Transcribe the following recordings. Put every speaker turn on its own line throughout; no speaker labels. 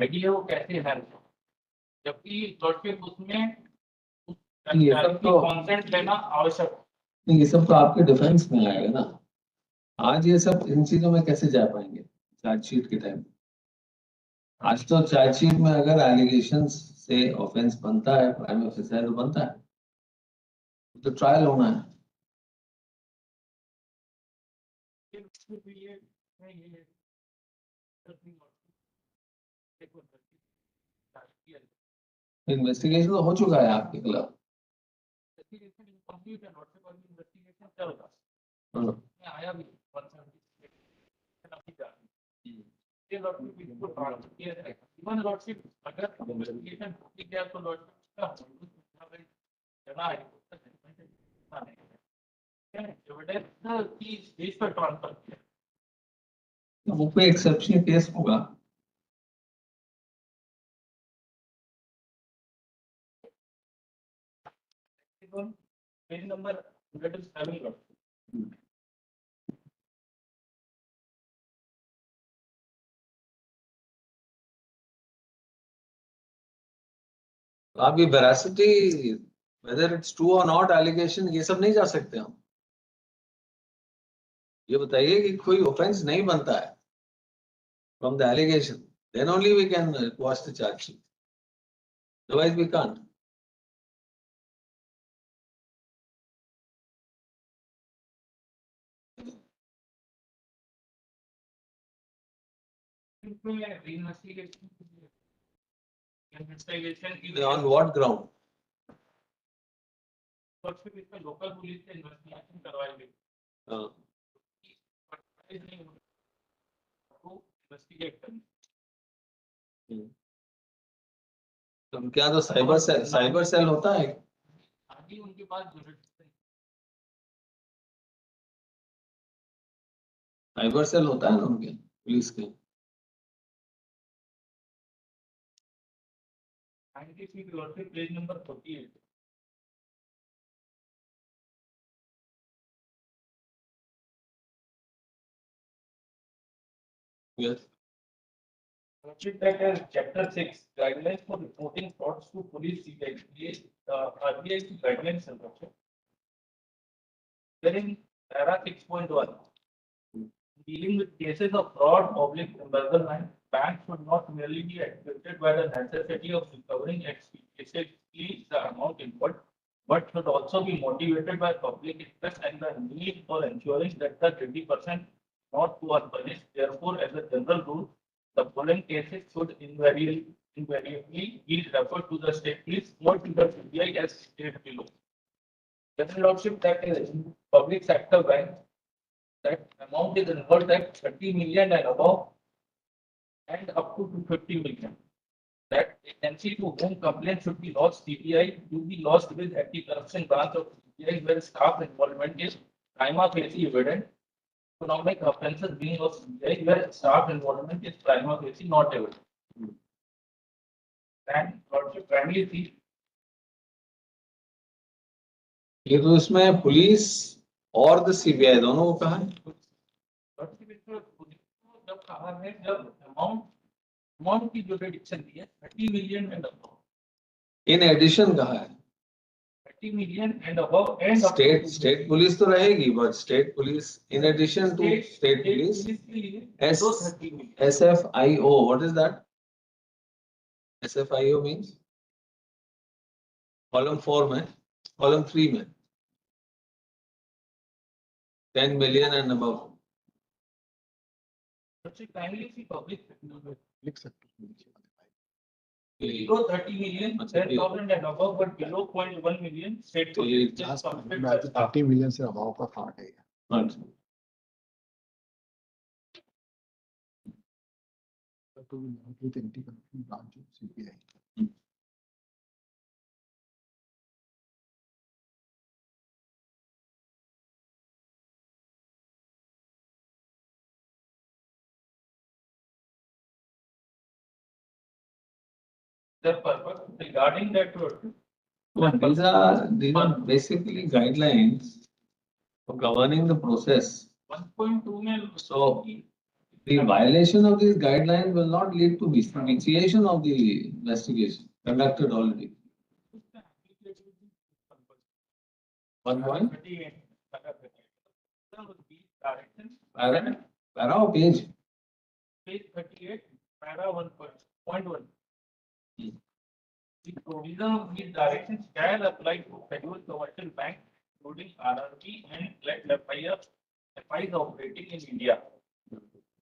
Idea वो कैसे है, जबकि लॉर्डशिप उसमें
ये सब तो
कॉन्सेंट लेना आवश्यक।
ये सब तो आपके डिफेंस में आएगा ना। आज ये सब इन चीजों में कैसे जा पाएंगे चार्जशीट के टाइम? आज तो चार्जशीट में अगर एलिगेशंस से ऑफेंस बनता है, प्राइम ऑफिसर तो बनता है, तो ट्रायल होना है। इन्वेस्टिगेशन तो हो चुका है आपके खिलाफ।
आया भी इवन लॉर्डशिप अगर इन्वेस्टिगेशन ठीक है तो लॉर्डशिप का एविडेंस की बेस पर ट्रांसफर किया,
वो कोई एक्सेप्शनल केस होगा।
पेज नंबर 107
आप ये veracity, whether it's true or not allegation, ये सब नहीं जा सकते हम। ये बताइए कि कोई ऑफेंस नहीं बनता है from the allegation, then only we can quash the charge sheet, otherwise we can't.
Investigation
On what ground?
Local police से इन्वेस्टिगेशन करवाई गई,
तो क्या तो साइबर सेल होता है?
आगे उनके पास
साइबर सेल होता है ना उनके पुलिस के।
Page number 48
Yes.
Chapter 6 guidelines for reporting frauds to police CBI RBI की guidelines है बच्चों। Wherein para 6.1 dealing with cases of fraud, embezzlement, banks should not merely be acquitted by the necessity of recovering explicitly the amount involved, but should also be motivated by public interest and the need for ensuring that the 20% not go unpunished. Therefore, as a general rule, the following cases should invariably be referred to the state police or to the CBI as stated below. General Lordship, that is public sector bank, that amount is involved at 30 million and above and up to 250 million. That agency to whom complaint should be lodged, CBI, to be lodged with anti-corruption branch of CBI where staff involvement is prima facie evident. Economic offences being of CBI where staff involvement is prima facie not evident. And Lordship primarily see
ये तो इसमें police और the CBI दोनों को कहा है।
जब कहा है जब अमाउंट की जो डिडक्शन दी है 30 million and above,
in addition कहा है
30 million and above and
state police तो रहेगी, but state police in addition to state police SFIO, what is that? SFIO means column 4 में, कॉलम 3 में 10 million and above.
लिख सकते below 30 million, 10,000 and above, but below 0.1 million, state police.
30 million से above का part है। branch of CBI.
The purpose regarding that
These are basically guidelines for governing the process.
1.2 में
So The violation of these guidelines will not lead to initiation of the investigation conducted already. 1 point. Para or page?
Page 38, para 1.1. The provision of these directions shall apply to federal commercial banks, including RRB and FIs operating in India.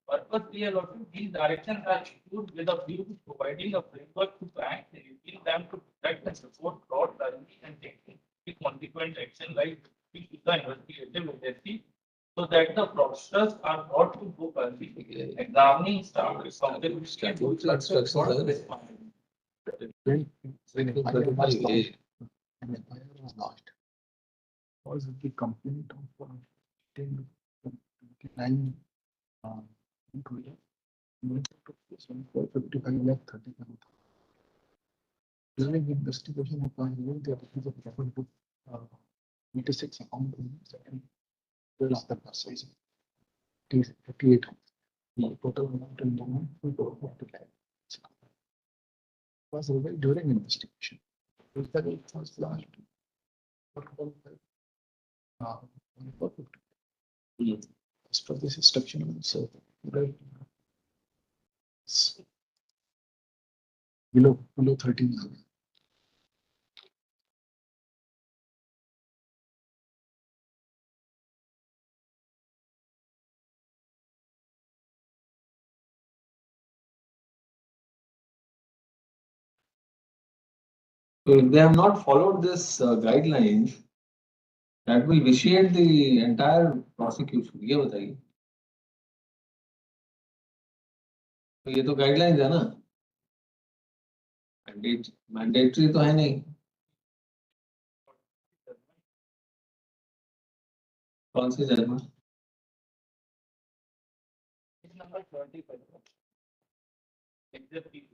Purpose clear also, these directions are issued with a view to providing a framework to banks, enabling them to protect and support fraud early and taking the consequent action like the investigative agency, so that the fraudsters are brought to book early. Examining staff
Instructions are
When FIR was lodged, was the complaint of 10-29 for 55 lakh 35. During investigation upon hearing the office of referred to BT6 account and the other persons. 38. Total amount in amount was revealed during investigation. If the rate was large, as per this instruction also, below 13 lakh.
So if they have not followed this guidelines, that will vitiate the entire prosecution. ये बताइए. तो ये तो guidelines है ना? Mandatory तो है नहीं. कौन सी judgement?
Number 25. Except is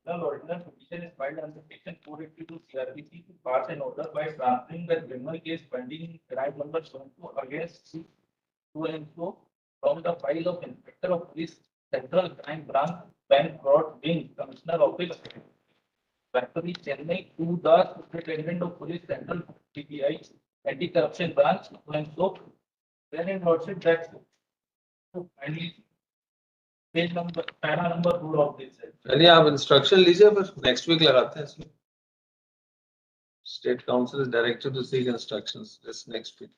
the ordinary petition is filed under section 482 CRPC to pass an order by transferring the criminal case pending crime number 72 against so and so from the file of Inspector of Police Central Crime Branch Bank Fraud Wing Commissioner Office Factory Chennai to the Superintendent of Police Central PPI Anti-Corruption Branch so and so wherein lordship that finally page number para number 2 of this है.
चलिए आप instruction लीजिए फिर next week लगाते हैं इसमें. State council is directed to seek instructions this next week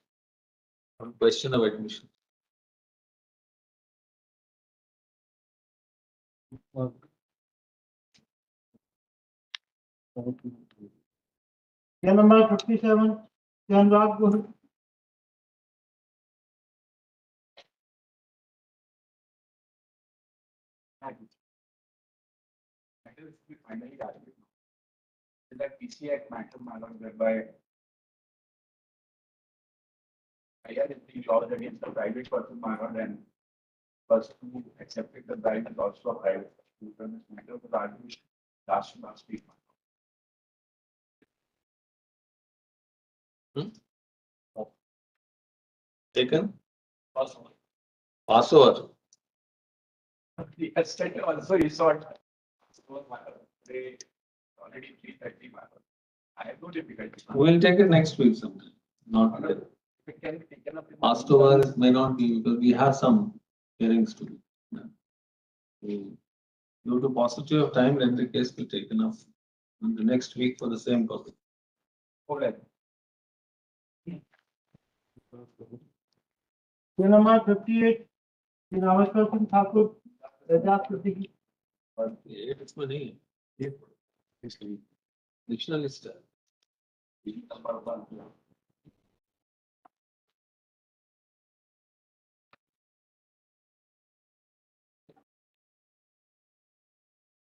on question of admission.
Number 57, Janraj Gohil.
Finally, that PC Act matter, whereby IR is being lodged against the private person, and first who accepted the bribe is also a private person. This matter was argued last week.
Taken
Also,
Passover.
the estate also resort. They already 330 matter. I have no difficulty.
We'll take it next week sometime. Not today.
It can be taken up in
Passover may not be because we have some hearings to do. Due to paucity of time, then the case will take enough in the next week for the same purpose.
Alright.
Number 58, Namaskar Singh Thakur, Rajat Pratik.
ये इसमें नहीं है. ये डिक्शनल list है.
Number 1.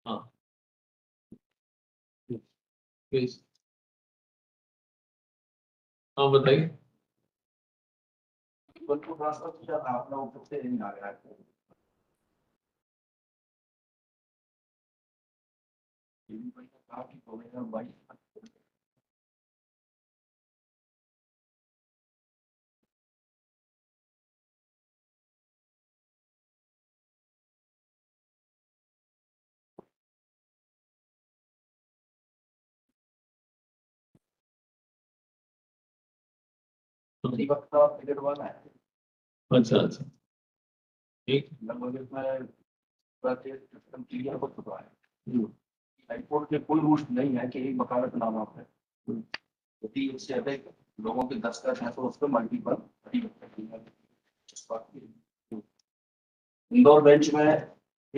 हाँ. Please. हाँ बताइए.
उनको ट्रांसफर किया था अपना ऊपर से नहीं आ रहा है. अधिवक्ता पीरियड 1 है।
अच्छा अच्छा
एक लगभग इसमें पूरा केस सिस्टम क्लियर हो चुका है। हाईकोर्ट के कोई रूल्स नहीं है कि एक वकालतनामा पे यदि उससे अधिक लोगों के दस्तखत हैं तो उस पर मल्टीपल इंदौर बेंच में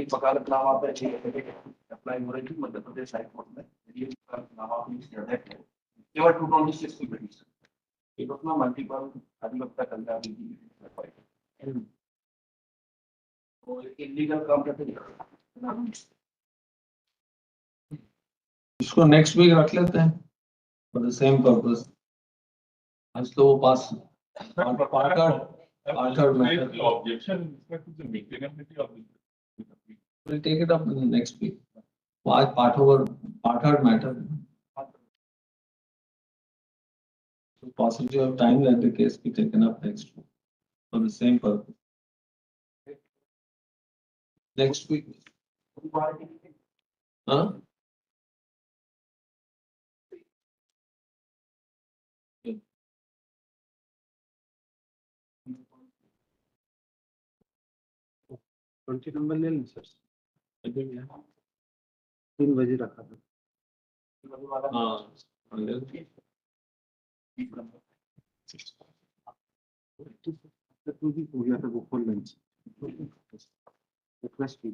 एक वकालतनामा पे अप्लाई हो रही थी मध्य प्रदेश हाईकोर्ट में। यदि एक वकालतनामा से अधिक है केवल 226 की पिटीशन एक उसमें मल्टीपल अधिवक्ता कल्याण की तो इलीगल काम करते हैं।
इसको नेक्स्ट वीक रख लेते हैं फॉर द सेम पर्पस। आज तो वो पास Part-heard matter.
Objection with respect to the legality of the.
we'll take it up in the next week. वो आज part-heard matter. So possibly of time that the case be taken up next week for the same purpose. Next week. Huh?
Twenty number ले लें sir. 3 बजे रखा था।
हाँ
to भी हो गया था वो फुल लंच रिक्वेस्ट की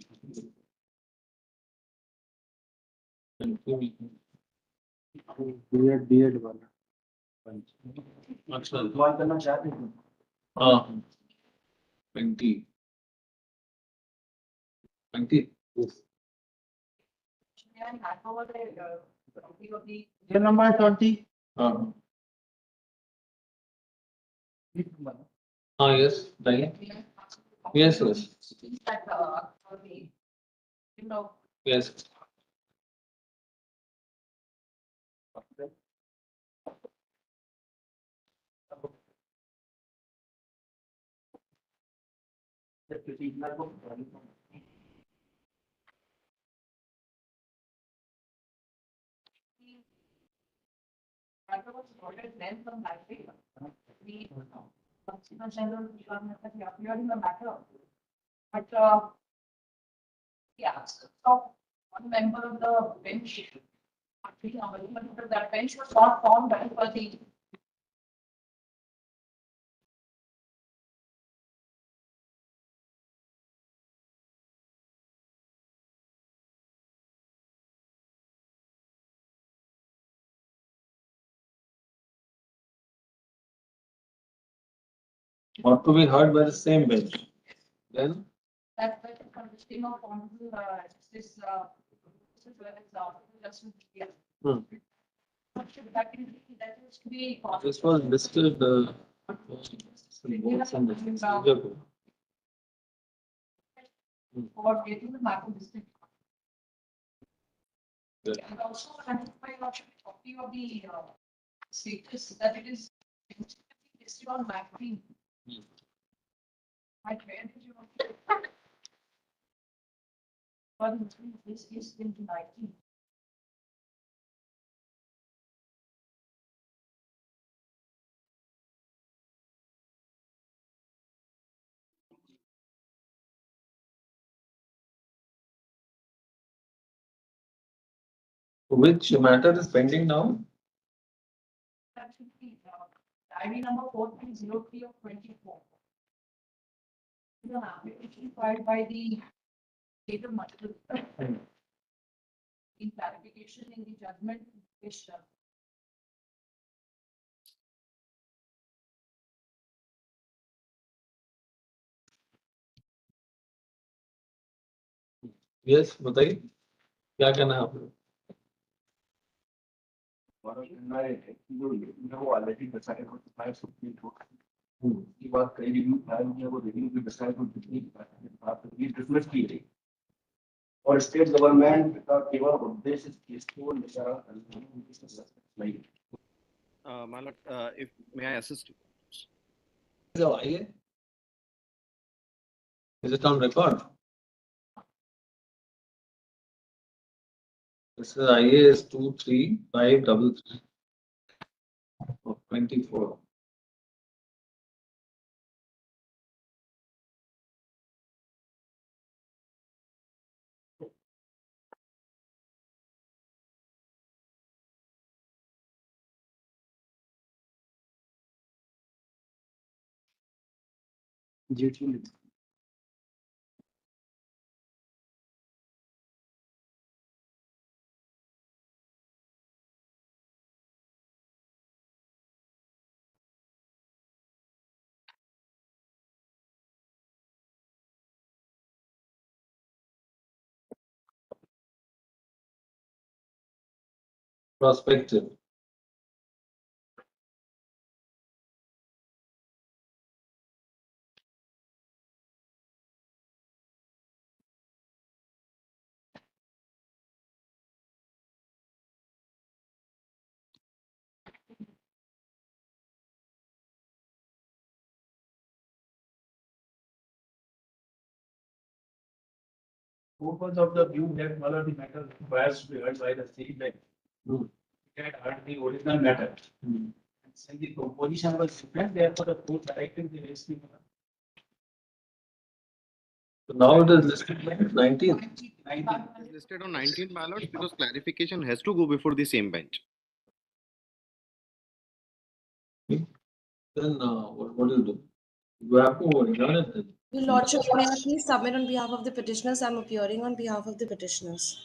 B.Ed वाला
अच्छा
बात करना चाहते हैं।
हाँ 20
Bill number 20.
हाँ हाँ yes बताइए yes yes
But yeah, so one member of the bench, that bench was not formed for the.
or to be heard by the same bench. Then
That consisting of honorable justice, justice, yeah. That is to be.
this was listed both in the procedure book.
For getting the matter district.
Yeah.
And also identify a copy of the status that it is listed on mapping. I read that you want. But this is into 19.
Which matter is pending now?
That should be ID number 4303 of 24. The application filed by the state of Madhya Pradesh in clarification in the judgment which
Yes बताइए क्या कहना है आपको?
हमारा कहना है कि जो वो ऑलरेडी डिसाइड हो चुका है सुप्रीम कोर्ट की बात कई रिव्यू फाइल किया वो रिव्यू की डिसाइड हो चुकी है बात ये डिसमिस की गई
और स्टेट गवर्नमेंट का केवल उद्देश्य इस केस को निशान नहीं
My lord, if may I assist you?
So, IA? Is it on record? This is IA is 23533 of 24.
GT
Prospective.
Purpose of the view that one of the matter requires to be heard by the same bank. It had heard the original matter. And since the composition was different, therefore the court directed the rest.
So now it is listed like 19.
It's listed on 19 ballots because clarification has to go before the same bench.
Then what do you do? You have to adjourn it then.
Your Lordship, may I please submit on behalf of the petitioners? I'm appearing on behalf of the petitioners.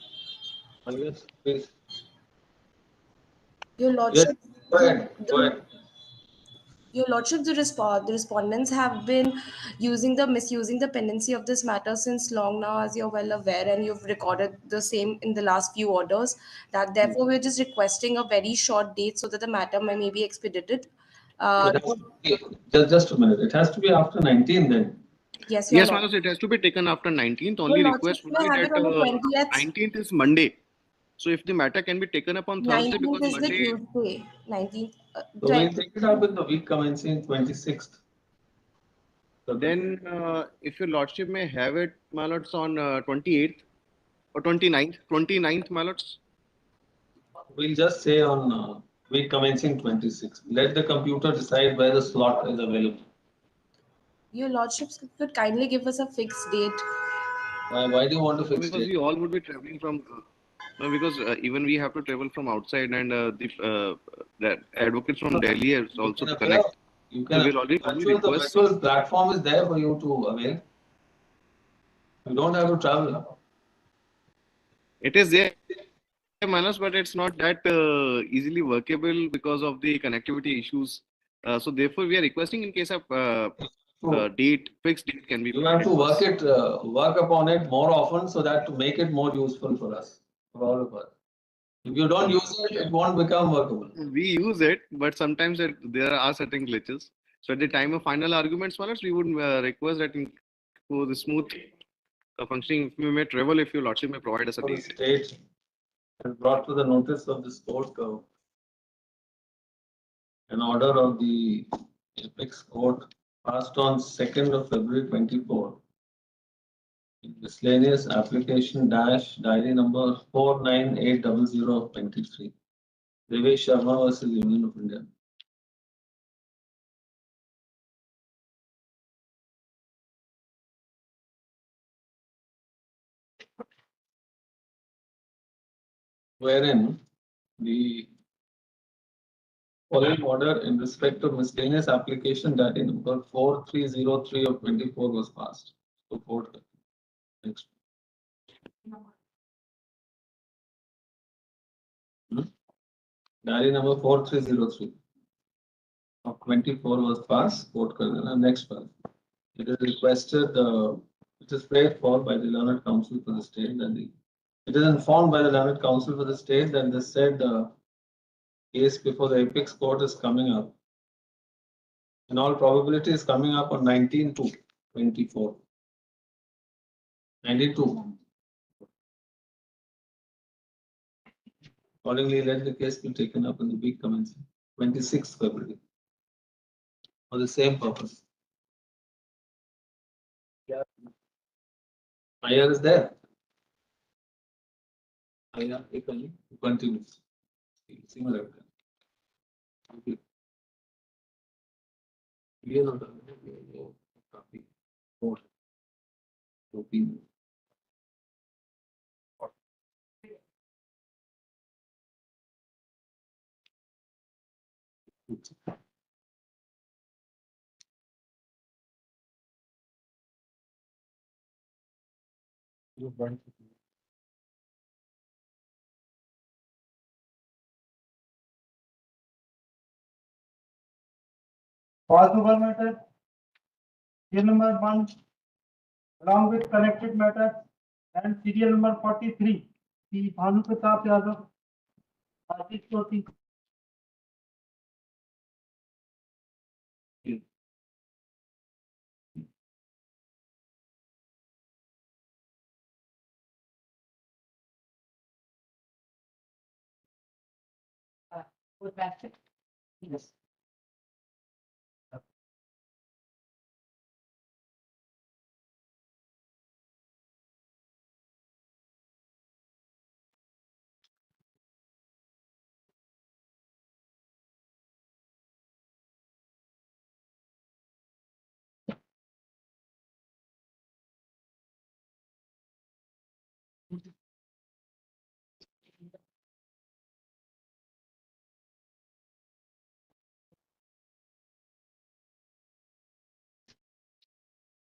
Yes, please.
Your
Yes,
Lordship,
go ahead. Go ahead.
Your Lordship, the respondents have been misusing the pendency of this matter since long now, as you're well aware, and you've recorded the same in the last few orders. That therefore we're just requesting a very short date so that the matter may be expedited.
It has to be, just a minute. It has to be after 19 then.
Yes, Your
Yes,
Lord.
Manas, it has to be taken after 19th.
Your
Only
Lordship,
request would
may
be
I have
that
it on the 20th?
19th is Monday. So if the matter can be taken up on Thursday,
19th
because
is the
Monday,
Tuesday. 19th.
So we'll take it up in the week commencing 26th.
then if your lordship may have it, my lords, on 28th or 29th, 29th, my lords.
We'll just say on week commencing 26th. Let the computer decide where the slot is available.
Your Lordships could kindly give us a fixed date.
Why do you want to fix
Because
it?
we all would be traveling from, no, because even we have to travel from outside, and the advocates from Delhi is also to connect.
You
So
can
we'll already
the
request.
virtual platform is there for you to avail. You don't have to travel.
It is there, Manas, but it's not that easily workable because of the connectivity issues. So therefore, we are requesting in case of fixed date can be.
You have to work upon it more often so that to make it more useful for us, for all of us. If you don't use it, it won't become workable.
We use it, but sometimes there are certain glitches. So at the time of final arguments, Manas, we would request that for the smooth functioning, if we may travel, if your lordship may provide us a
For the
date.
state has brought to the notice of this court an order of the Apex Court passed on 2nd of February 24. Miscellaneous application dash diary number 49800 of 23. Devesh Sharma versus Union of India. Wherein the following order in respect of miscellaneous application diary number 4303 of 24 was passed. So court. Next. Diary number 4303 of 24 was passed. Court next one. It is requested, it is prayed for by the Learned Counsel for the state, and it is informed by the Learned Counsel for the state that they said the case before the Apex Court is coming up. In all probability, is coming up on 19 to 24. 92. Accordingly, let the case be taken up in the week commencing 26th February for the same purpose. Aayog is there. Aayog, continues. Similar. Okay. Clear on the copy. Four. Opinion.
Pass over matter, serial number 1, along with connected matter, and serial number 43, the Bhanu Pratap Yadav, Ashish Jyoti.
With that, yes.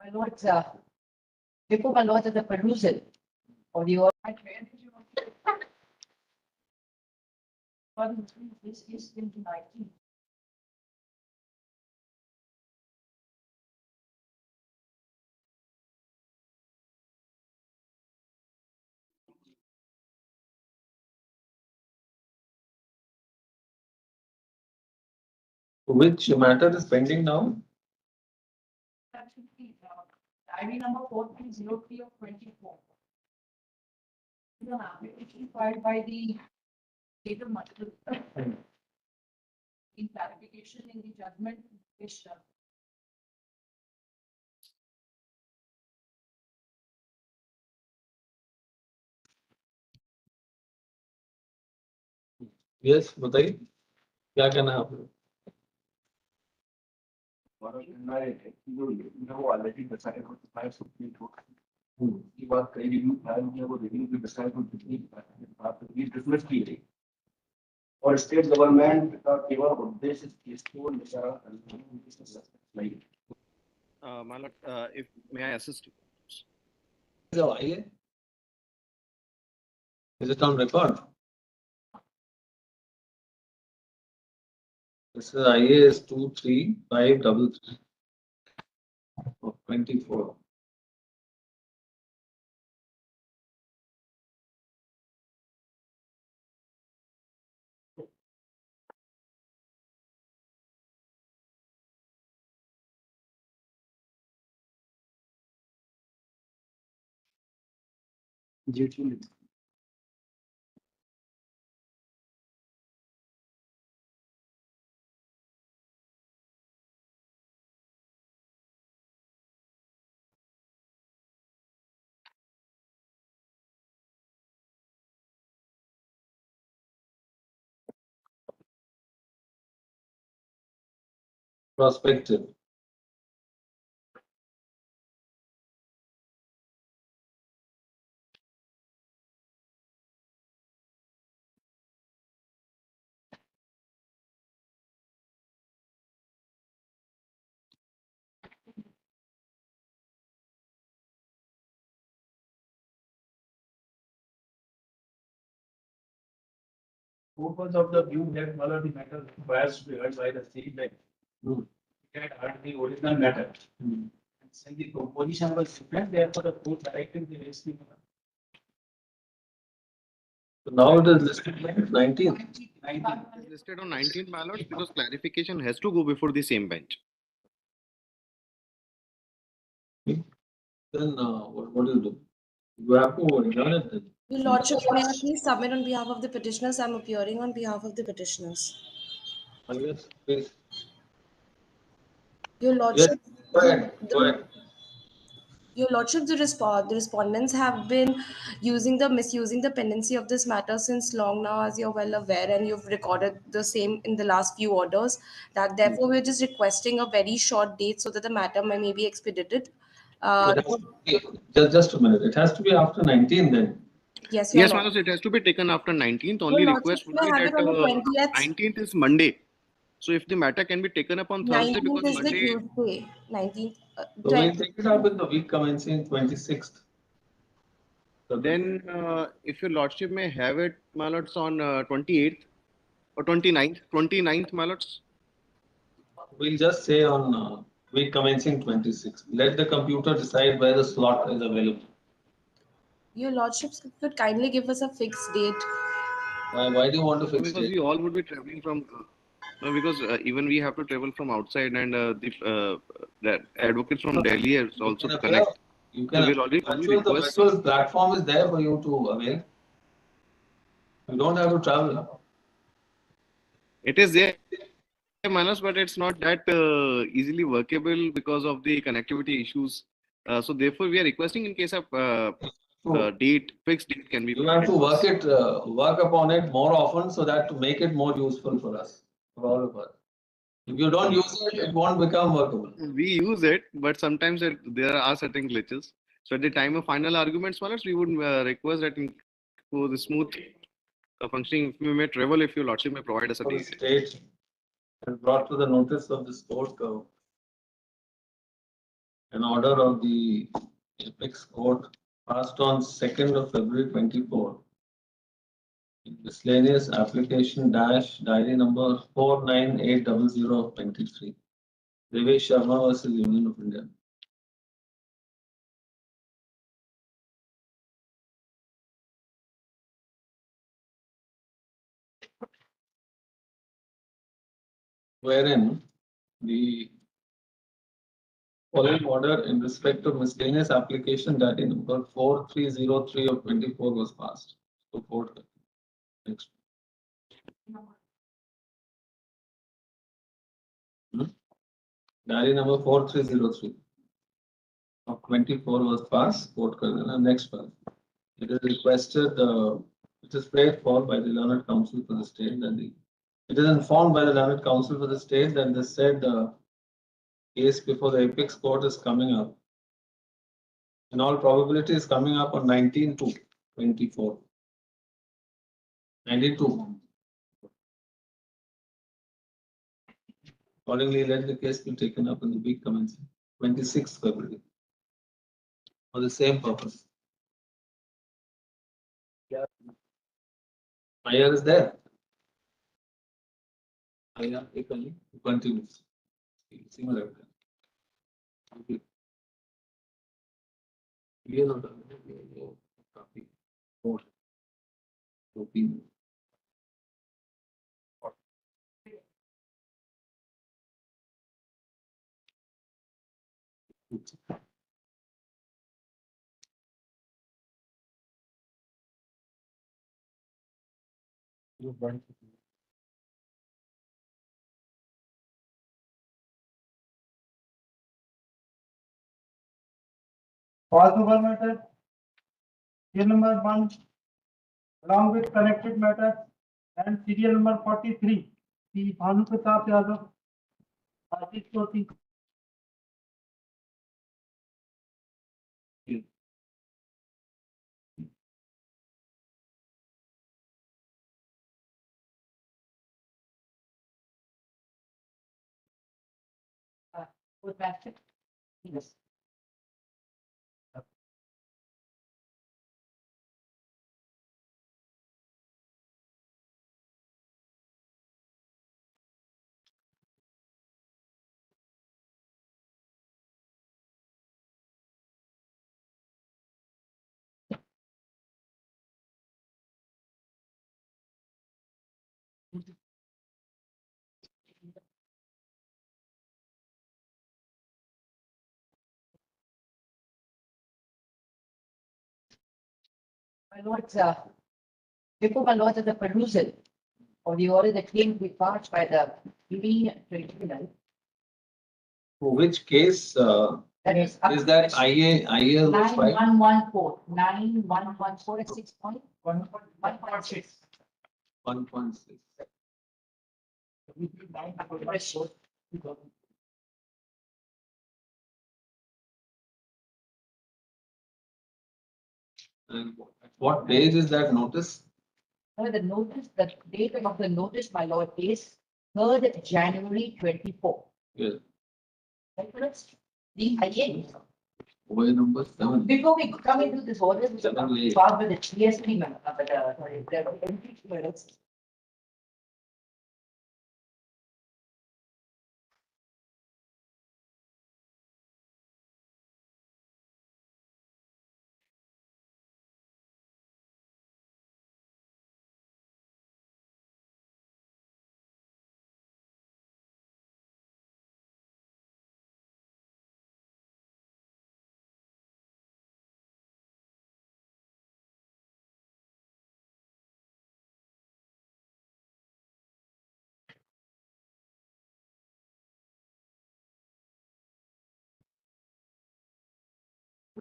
My lords, before my lords of the perusal of the order. This is into 19.
Which matter is pending now?
That should be, ID number 4303 of 24. It's an application filed by the state of Madhya Pradesh. In clarification in the judgment, which
Yes, बताइए क्या कहना है आपको?
हमारा कहना है कि जो वो ऑलरेडी डिसाइड हो चुका है सुप्रीम कोर्ट की बात कई रिव्यू फाइल किया वो रिव्यू भी डिसाइड हो चुकी है बात भी डिसमिस की गई और स्टेट गवर्नमेंट का केवल उद्देश्य केस को निशाना नहीं है
My lord, if may I assist you?
So, आइए. Is it on record? This is IAS 23533 of 24. Prospective.
Purpose of the view that all of the matter requires to be heard by the same bench.
Hmm.
It had heard the original matter. And since the composition was different, therefore the court directed the rest of the
So now it is listed like 19.
It's listed on 19 ballots because clarification has to go before the same bench.
Then what do? You have to adjourn it then.
Your Lordship, may I please submit on behalf of the petitioners? I'm appearing on behalf of the petitioners.
Yes, please.
Your
Yes,
Lordship,
go ahead, go ahead.
Your Lordship, the respondents have been misusing the pendency of this matter since long now, as you're well aware, and you've recorded the same in the last few orders. That therefore we're just requesting a very short date so that the matter may be expedited.
It has to be, just a minute. It has to be after 19 then.
Yes, Your
Yes,
Lord.
Manoj, it has to be taken after 19th.
Your
Only
Lordship,
request would
may
be
I have it
that
on the 20th?
19th is Monday. So if the matter can be taken up on Thursday,
19th
because
is the
Monday,
Tuesday. 19th,
So we'll take it up in the week commencing 26th.
then if your Lordship may have it, Malots, on 28th or 29th, Malots.
We'll just say on week commencing 26th. Let the computer decide where the slot is available.
Your Lordships could kindly give us a fixed date.
Why do you want to fix
Because
it?
we all would be traveling from, no, because even we have to travel from outside, and the advocates from Delhi is also to connect.
You
So
can
we'll only
the
request.
virtual platform is there for you to avail. You don't have to travel.
It is there, Manas, but it's not that easily workable because of the connectivity issues. So therefore, we are requesting in case of fixed date can be
You have to
provided to us.
work upon it more often so that to make it more useful for us, for all of us. If you don't use it, it won't become workable.
We use it, but sometimes there are certain glitches. So at the time of final arguments, Manas, we would request that for the smooth functioning, if we may travel, if your Lordship may provide us a
For the
date.
state has brought to the notice of this court an order of the Apex Court passed on 2nd of February 24. Miscellaneous application dash diary number 49800023. Devesh Sharma versus Union of India. Wherein the following order in respect of miscellaneous application diary number 4303 of 24 was passed. So court. Next. Diary number 4303 of 24 was passed. Court next one. It is requested, it is prayed for by the Learned Council for the state and it is informed by the Learned Council for the state that the said case before the Apex Court is coming up. In all probability is coming up on 19 to 24. 92. Accordingly, let the case be taken up in the week commencing 26th February for the same purpose. Ayah is there. Ayah, continues. Similar. Clear on the copy. Opinion.
Pause over matter. Serial number 1 along with connected matters and serial number 43. The Bhanu Pratap Yadav. Bharti Shiksha.
With that, yes. My lords, before my lords of the perusal of the order that came to be passed by the Union Tribunal,
For which case
that is.
is that IA was filed?
9114 at 6.1.6.
1.6. And what page is that notice?
The notice, the date of the notice, my lord, is 3rd January 24.
Yes.
The again,
OA number 7.
before we come into this order, we
Seven, eight.
start with the GST, sorry, the entry minutes.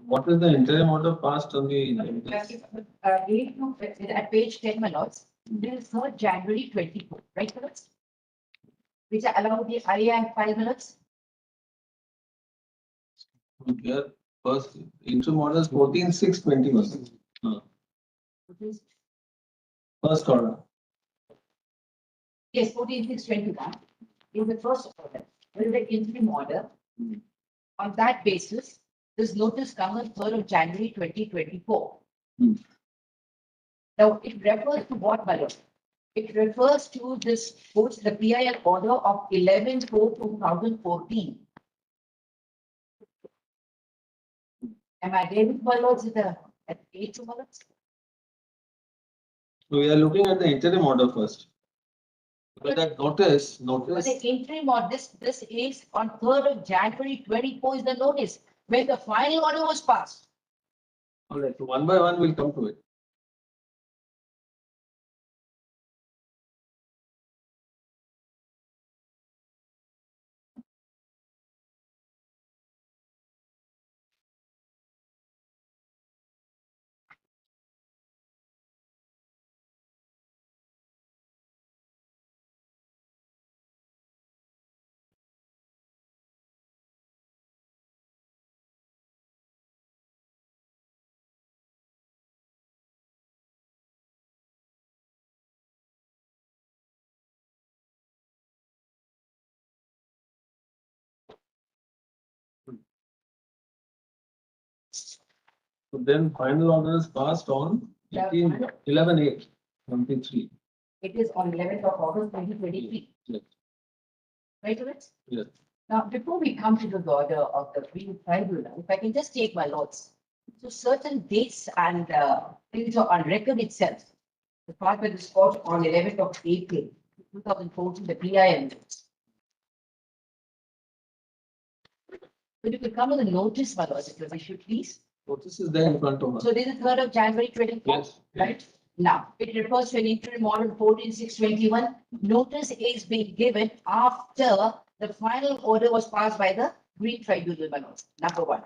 What is the interim order passed on the?
At page 10, my lords, there is 3rd January 24, right, my lords? Which allow the IA 5 minutes.
Here, first interim orders 14/6/21.
Which is,
First order.
yes, 14/6/21 is the first order. There is the interim order. On that basis, this notice comes on 3rd of January 2024.
Hmm.
Now, it refers to what, my lord? It refers to this, the PIL order of 11/4/2014. Am I there with my lords at page 2, my lords?
So we are looking at the interim order first. But that notice,
But the
notice,
interim order, this is on 3rd of January 24 is the notice, when the final order was passed.
all right, so one by one we'll come to it. So then final order is passed on 11/8/23.
It is on 11th of August 2023.
Yes.
Right, Lawrence?
Yes.
Now, before we come to the order of the Green Tribunal, if I can just take my lords. So certain dates and things are on record itself. The part where this court on 11th of April 2014, the PIM. So you could come to the notice, my lords, if you wish, please.
Notice is there in front of us.
So this is 3rd of January 24,
Yes.
right? Now, it refers to an interim order 14/6/21. Notice is being given after the final order was passed by the Green Tribunal, my lords. Number one.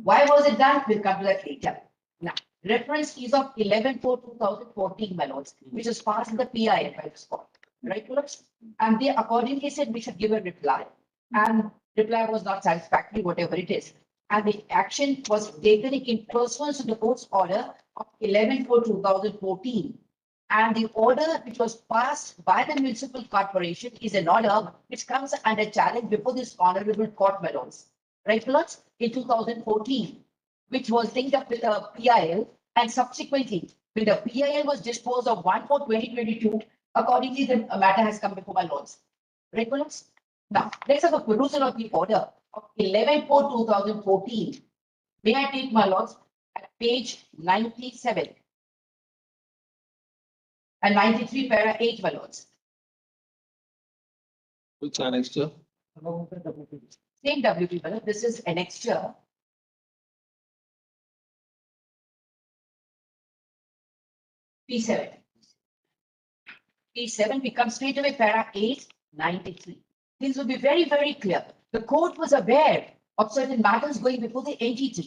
Why was it done? We'll come to that later. Now, reference is of 11/4/2014, my lords, which was passed in the PIM by this court. Right, my lords? And they accordingly said we should give a reply. And reply was not satisfactory, whatever it is. And the action was taken in pursuance to the court's order of 11/4/2014. And the order which was passed by the municipal corporation is an order which comes under challenge before this honorable court, my lords. Right, my lords? In 2014, which was linked up with the PIL, and subsequently, when the PIL was disposed of 1/4/2022, accordingly, the matter has come before my lords. Right, my lords? Now, let's have a perusal of the order of 11/4/2014. May I take my lords at page 97 and 93, para 8, my lords.
Which annexure?
Same WP, my lord. This is annexure
P7. P7 becomes straight away para 893. Things will be very, very clear. The court was aware of certain matters going before the NGT.